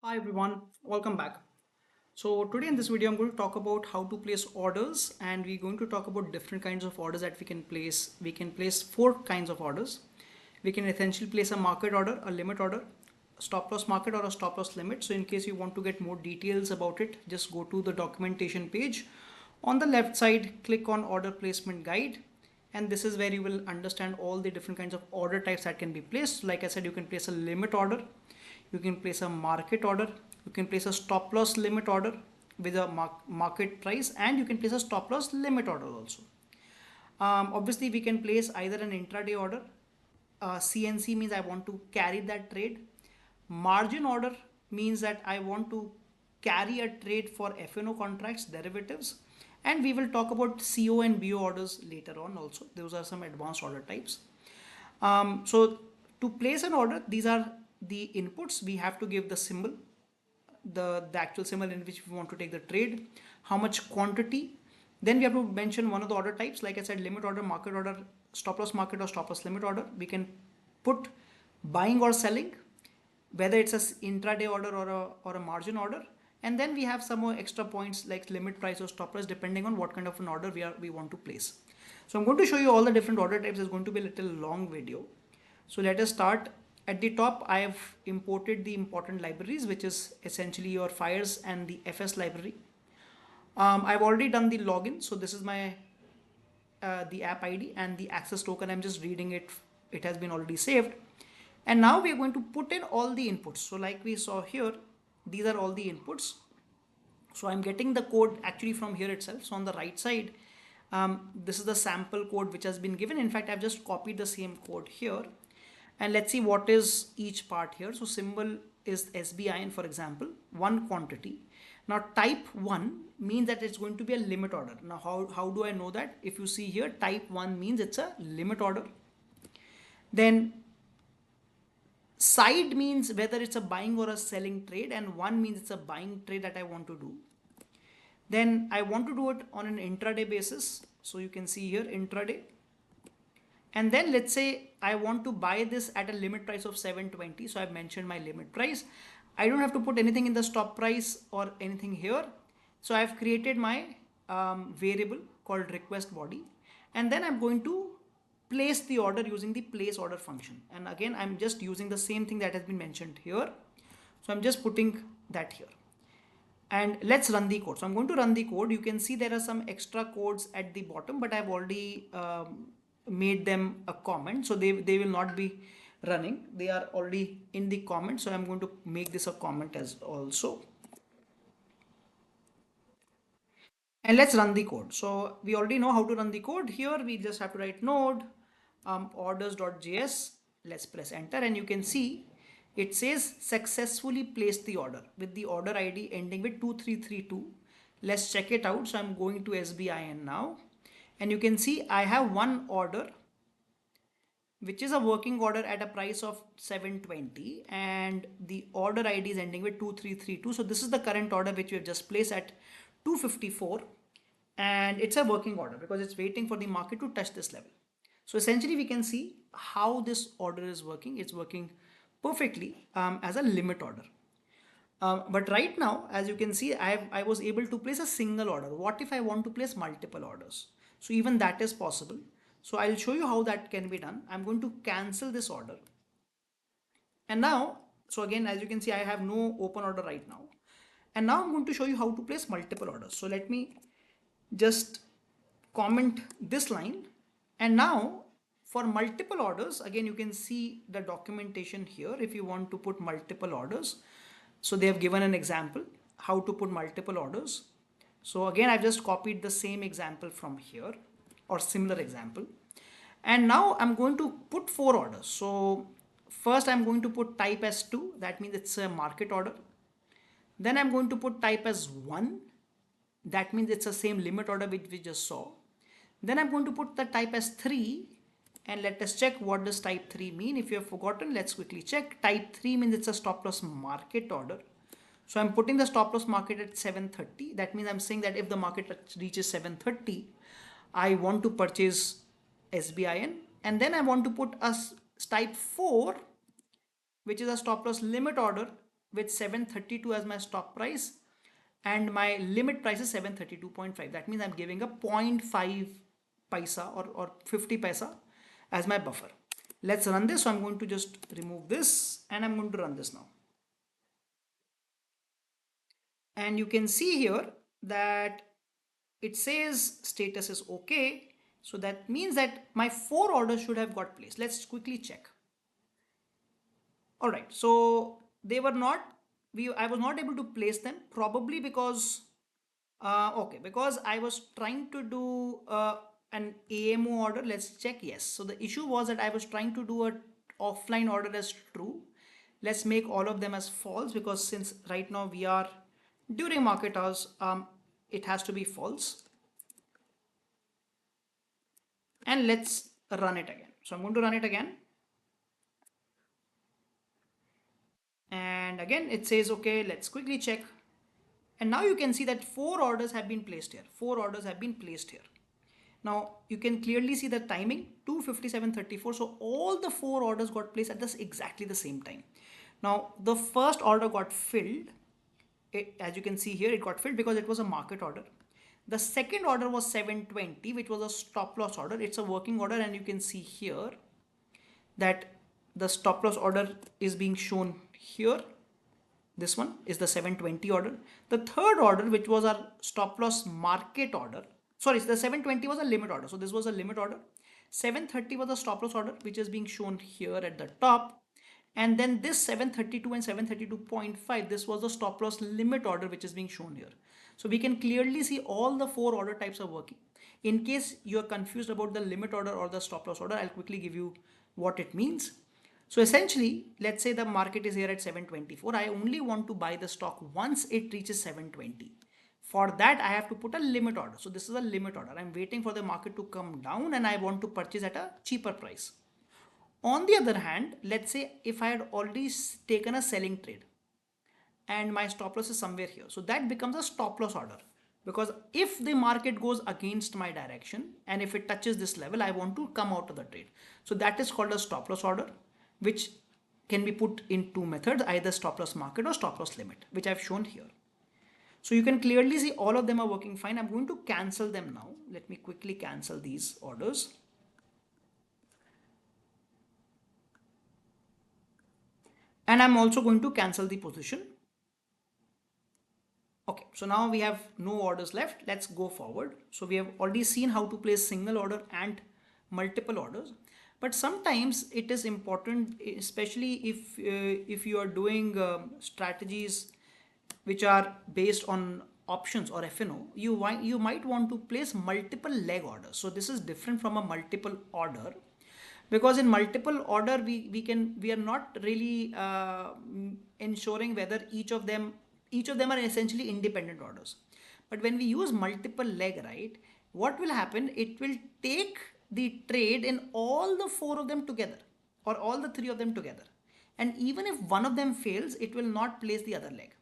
Hi everyone, welcome back. So today in this video, I'm going to talk about how to place orders, and we're going to talk about different kinds of orders that we can place. We can place four kinds of orders. We can essentially place a market order, a limit order, a stop loss market, or a stop loss limit. So in case you want to get more details about it, just go to the documentation page. On the left side, click on order placement guide. And this is where you will understand all the different kinds of order types that can be placed. Like I said, you can place a limit order, you can place a market order, you can place a stop loss limit order with a market price, and you can place a stop loss limit order also. Obviously, we can place either an intraday order. CNC means I want to carry that trade. Margin order means that I want to carry a trade for F&O contracts, derivatives, and we will talk about CO and BO orders later on also. Those are some advanced order types. So to place an order, these are the inputs. We have to give the symbol, the actual symbol in which we want to take the trade, how much quantity. Then we have to mention one of the order types. Like I said, limit order, market order, stop loss market, or stop loss limit order. We can put buying or selling, whether it's an intraday order or a margin order. And then we have some more extra points like limit price or stop price, depending on what kind of an order we want to place. So I'm going to show you all the different order types. It's going to be a little long video. So let us start. At the top, I have imported the important libraries, which is essentially your FYERS and the FS library. I've already done the login. So this is my the app ID and the access token. I'm just reading it. It has been already saved. And now we are going to put in all the inputs. So like we saw here, these are all the inputs. So I'm getting the code actually from here itself. So on the right side, this is the sample code which has been given. In fact, I've just copied the same code here. And let's see what is each part here. So symbol is SBIN, for example, one quantity. Now type 1 means that it's going to be a limit order. Now how do I know that? If you see here, type 1 means it's a limit order. Then side means whether it's a buying or a selling trade, and 1 means it's a buying trade that I want to do. Then I want to do it on an intraday basis. So you can see here intraday. And then let's say I want to buy this at a limit price of 720. So I've mentioned my limit price. I don't have to put anything in the stop price or anything here. So I've created my variable called request body. And then I'm going to place the order using the place order function. And again, I'm just using the same thing that has been mentioned here. So I'm just putting that here. And let's run the code. So I'm going to run the code. You can see there are some extra codes at the bottom, but I've already made them a comment. So they will not be running. They are already in the comment. So I'm going to make this a comment as also. And let's run the code. So we already know how to run the code. Here we just have to write node orders.js. Let's press enter, and you can see it says successfully placed the order with the order ID ending with 2332. Let's check it out. So I'm going to SBIN now, and you can see I have one order which is a working order at a price of 720, and the order ID is ending with 2332. So this is the current order which we have just placed at 254, and it's a working order because it's waiting for the market to touch this level. So essentially we can see how this order is working. It's working perfectly as a limit order. But right now, as you can see, I was able to place a single order. What if I want to place multiple orders? So even that is possible. So I'll show you how that can be done. I'm going to cancel this order. And now, so again, as you can see, I have no open order right now. And now I'm going to show you how to place multiple orders. So let me just comment this line. And now for multiple orders, again, you can see the documentation here if you want to put multiple orders. So they have given an example how to put multiple orders. So again, I've just copied the same example from here or similar example. And now I'm going to put 4 orders. So first I'm going to put type as 2. That means it's a market order. Then I'm going to put type as 1. That means it's the same limit order which we just saw. Then I'm going to put the type as 3. And let us check what does type 3 mean. If you have forgotten, let's quickly check. Type 3 means it's a stop loss market order. So I'm putting the stop loss market at 730. That means I'm saying that if the market reaches 730, I want to purchase SBIN. And then I want to put a type 4, which is a stop loss limit order with 732 as my stop price and my limit price is 732.5. That means I'm giving a 0.5 paisa or 50 paisa as my buffer. Let's run this. So I'm going to just remove this and I'm going to run this now. And you can see here that it says status is okay. So that means that my 4 orders should have got placed. Let's quickly check. All right, so they were not, I was not able to place them probably because, because I was trying to do an AMO order. Let's check. Yes. So the issue was that I was trying to do a offline order as true. Let's make all of them as false because since right now we are during market hours, it has to be false. And let's run it again. So I'm going to run it again. And again, it says, okay, let's quickly check. And now you can see that 4 orders have been placed here. 4 orders have been placed here. Now you can clearly see the timing 2:57:34. So all the 4 orders got placed at this exactly the same time. Now the first order got filled. As you can see here, it got filled because it was a market order. The second order was 720, which was a stop loss order. It's a working order, and you can see here that the stop loss order is being shown here. This one is the 720 order. The third order, which was our stop loss market order, sorry, the 720 was a limit order. So this was a limit order. 730 was a stop loss order, which is being shown here at the top. And then this 732 and 732.5, this was the stop loss limit order, which is being shown here. So we can clearly see all the 4 order types are working. In case you're confused about the limit order or the stop loss order, I'll quickly give you what it means. So essentially, let's say the market is here at 724. I only want to buy the stock once it reaches 720. For that, I have to put a limit order. So this is a limit order. I'm waiting for the market to come down and I want to purchase at a cheaper price. On the other hand, let's say if I had already taken a selling trade and my stop loss is somewhere here. So that becomes a stop loss order. Because if the market goes against my direction and if it touches this level, I want to come out of the trade. So that is called a stop loss order, which can be put in 2 methods, either stop loss market or stop loss limit, which I've shown here. So you can clearly see all of them are working fine. I'm going to cancel them now. Let me quickly cancel these orders. And I'm also going to cancel the position. Okay, so now we have no orders left. Let's go forward. So we have already seen how to place single order and multiple orders. But sometimes it is important, especially if you are doing strategies which are based on options or FNO, you might want to place multiple leg orders. So this is different from a multiple order, because in multiple order we are not really ensuring whether each of them are essentially independent orders. But when we use multiple leg, right, what will happen? It will take the trade in all the 4 of them together or all the 3 of them together. And even if one of them fails, it will not place the other leg.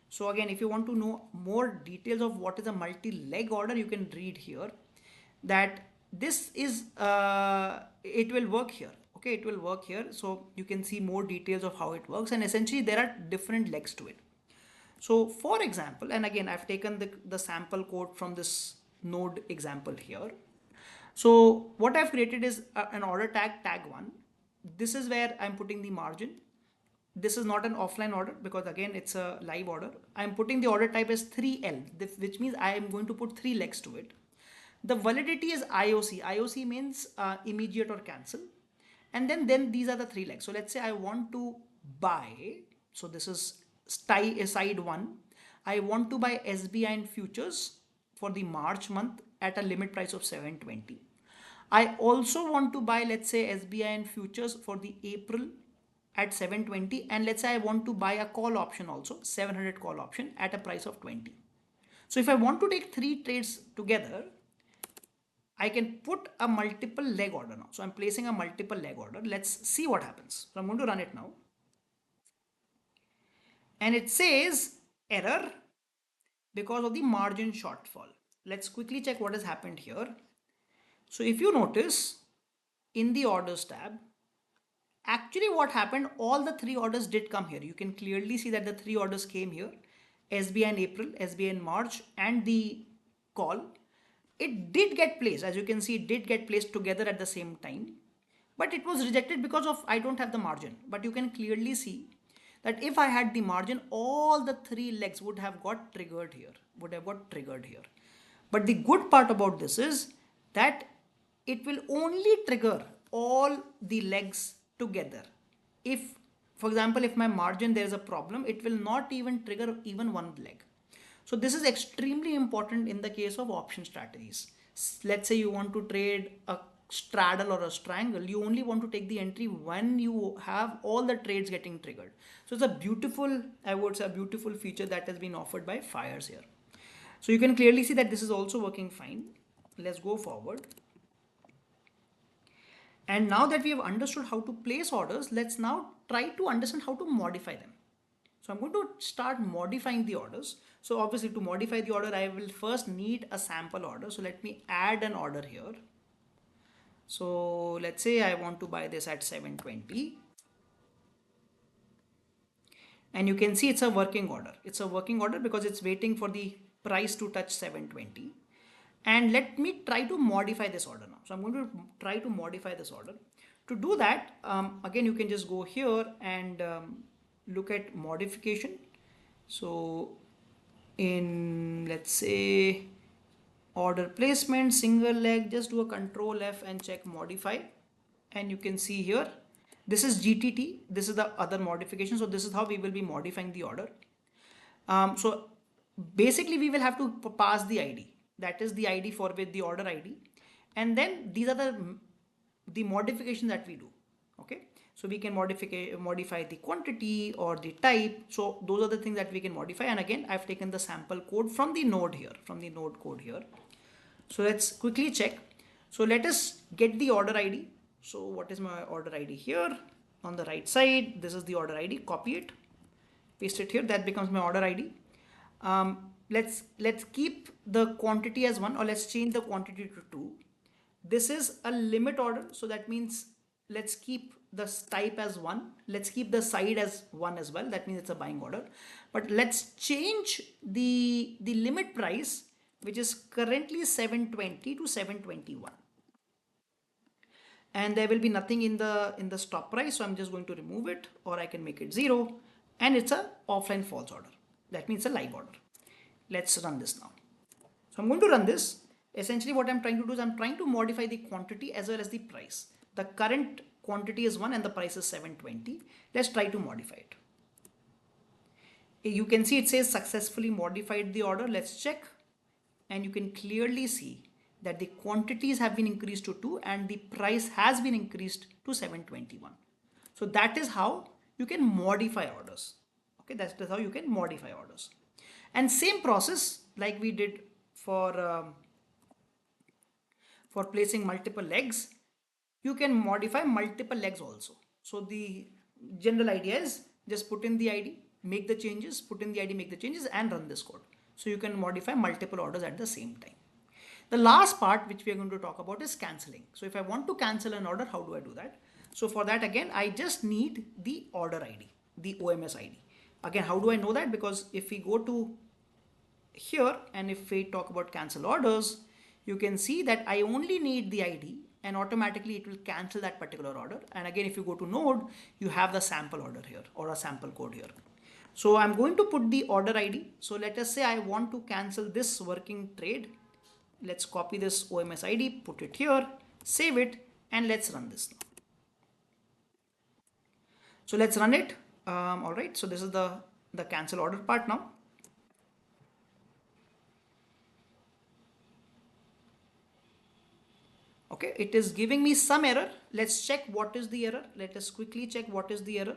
So again, if you want to know more details of what is a multi-leg order, you can read here that this is, it will work here. Okay, it will work here. So you can see more details of how it works. And essentially there are different legs to it. So for example, and again, I've taken the sample code from this node example here. So what I've created is an order tag1. This is where I'm putting the margin. This is not an offline order because again, it's a live order. I'm putting the order type as 3L, which means I am going to put 3 legs to it. The validity is IOC. IOC means immediate or cancel. And then these are the 3 legs. So let's say I want to buy. So this is side 1. I want to buy SBI futures for the March month at a limit price of 720. I also want to buy, let's say, SBI futures for the April at 720, and let's say I want to buy a call option also, 700 call option at a price of 20. So if I want to take 3 trades together, I can put a multiple leg order now. So I'm placing a multiple leg order. Let's see what happens. So I'm going to run it now. And it says error because of the margin shortfall. Let's quickly check what has happened here. So if you notice in the orders tab, Actually what happened, all the three orders did come here. You can clearly see that the three orders came here. SBI in April, SBI in March, and the call. It did get placed, as you can see, it did get placed together at the same time, but it was rejected because of I don't have the margin. But you can clearly see that if I had the margin, all the three legs would have got triggered here, But the good part about this is that it will only trigger all the legs together. If, for example, if my margin there is a problem, it will not even trigger even one leg. So this is extremely important in the case of option strategies. Let's say you want to trade a straddle or a strangle, you only want to take the entry when you have all the trades getting triggered. So it's a beautiful, I would say, a beautiful feature that has been offered by FYERS here. So you can clearly see that this is also working fine. Let's go forward. And now that we have understood how to place orders, let's now try to understand how to modify them. So I'm going to start modifying the orders. So obviously to modify the order, I will first need a sample order. So let me add an order here. So let's say I want to buy this at 720. And you can see it's a working order. It's a working order because it's waiting for the price to touch 720. And let me try to modify this order now. So I'm going to try to modify this order. To do that, again, you can just go here and look at modification. So in, let's say, order placement, single leg, just do a control F and check modify. And you can see here, this is GTT. This is the other modification. So this is how we will be modifying the order. So basically we will have to pass the ID. That is the ID for with the order ID. And then these are the modification that we do. Okay. So we can modify the quantity or the type. So those are the things that we can modify. And again, I've taken the sample code from the node here, from the node code here. So let's quickly check. So let us get the order ID. So what is my order ID here? On the right side, this is the order ID. Copy it, paste it here. That becomes my order ID. Let's keep the quantity as 1, or let's change the quantity to 2. This is a limit order. So that means let's keep the type as 1. Let's keep the side as 1 as well. That means it's a buying order. But let's change the limit price, which is currently 720 to 721. And there will be nothing in the stop price. So I'm just going to remove it, or I can make it 0. And it's a offline false order. That means a live order. Let's run this now. So I'm going to run this. Essentially what I'm trying to do is I'm trying to modify the quantity as well as the price. The current quantity is 1 and the price is 720. Let's try to modify it. You can see it says successfully modified the order. Let's check. And you can clearly see that the quantities have been increased to 2 and the price has been increased to 721. So that is how you can modify orders. Okay, that's how you can modify orders. And same process like we did for placing multiple legs, you can modify multiple legs also. So the general idea is just put in the ID, make the changes, put in the ID, make the changes, and run this code. So you can modify multiple orders at the same time. The last part which we are going to talk about is cancelling. So if I want to cancel an order, how do I do that? So for that, again, I just need the order ID, the OMS ID. Again, how do I know that? Because if we go to here and if we talk about cancel orders, you can see that I only need the ID and automatically it will cancel that particular order. And again, if you go to node, you have the sample order here or a sample code here. So I'm going to put the order ID. So let us say I want to cancel this working trade. Let's copy this OMS ID, put it here, save it, and let's run this now. So let's run it. All right. So this is the cancel order part now. Okay, it is giving me some error. Let's check what is the error. Let us quickly check what is the error.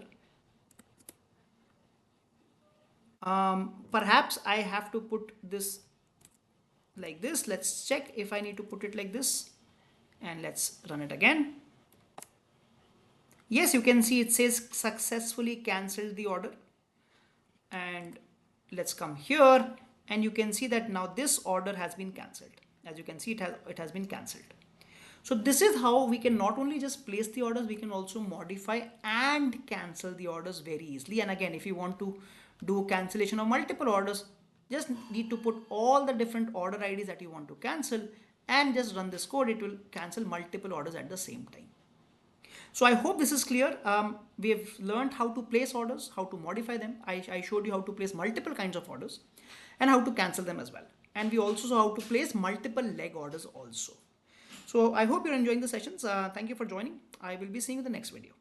Perhaps I have to put this like this. Let's check if I need to put it like this, and let's run it again. Yes, you can see it says successfully cancelled the order. And let's come here and you can see that now this order has been cancelled. As you can see, it has been cancelled. So this is how we can not only just place the orders, we can also modify and cancel the orders very easily. And again, if you want to do cancellation of multiple orders, just need to put all the different order IDs that you want to cancel and just run this code. It will cancel multiple orders at the same time. So I hope this is clear. We have learned how to place orders, how to modify them. I showed you how to place multiple kinds of orders and how to cancel them as well. And we also saw how to place multiple leg orders also. So I hope you're enjoying the sessions. Thank you for joining. I will be seeing you in the next video.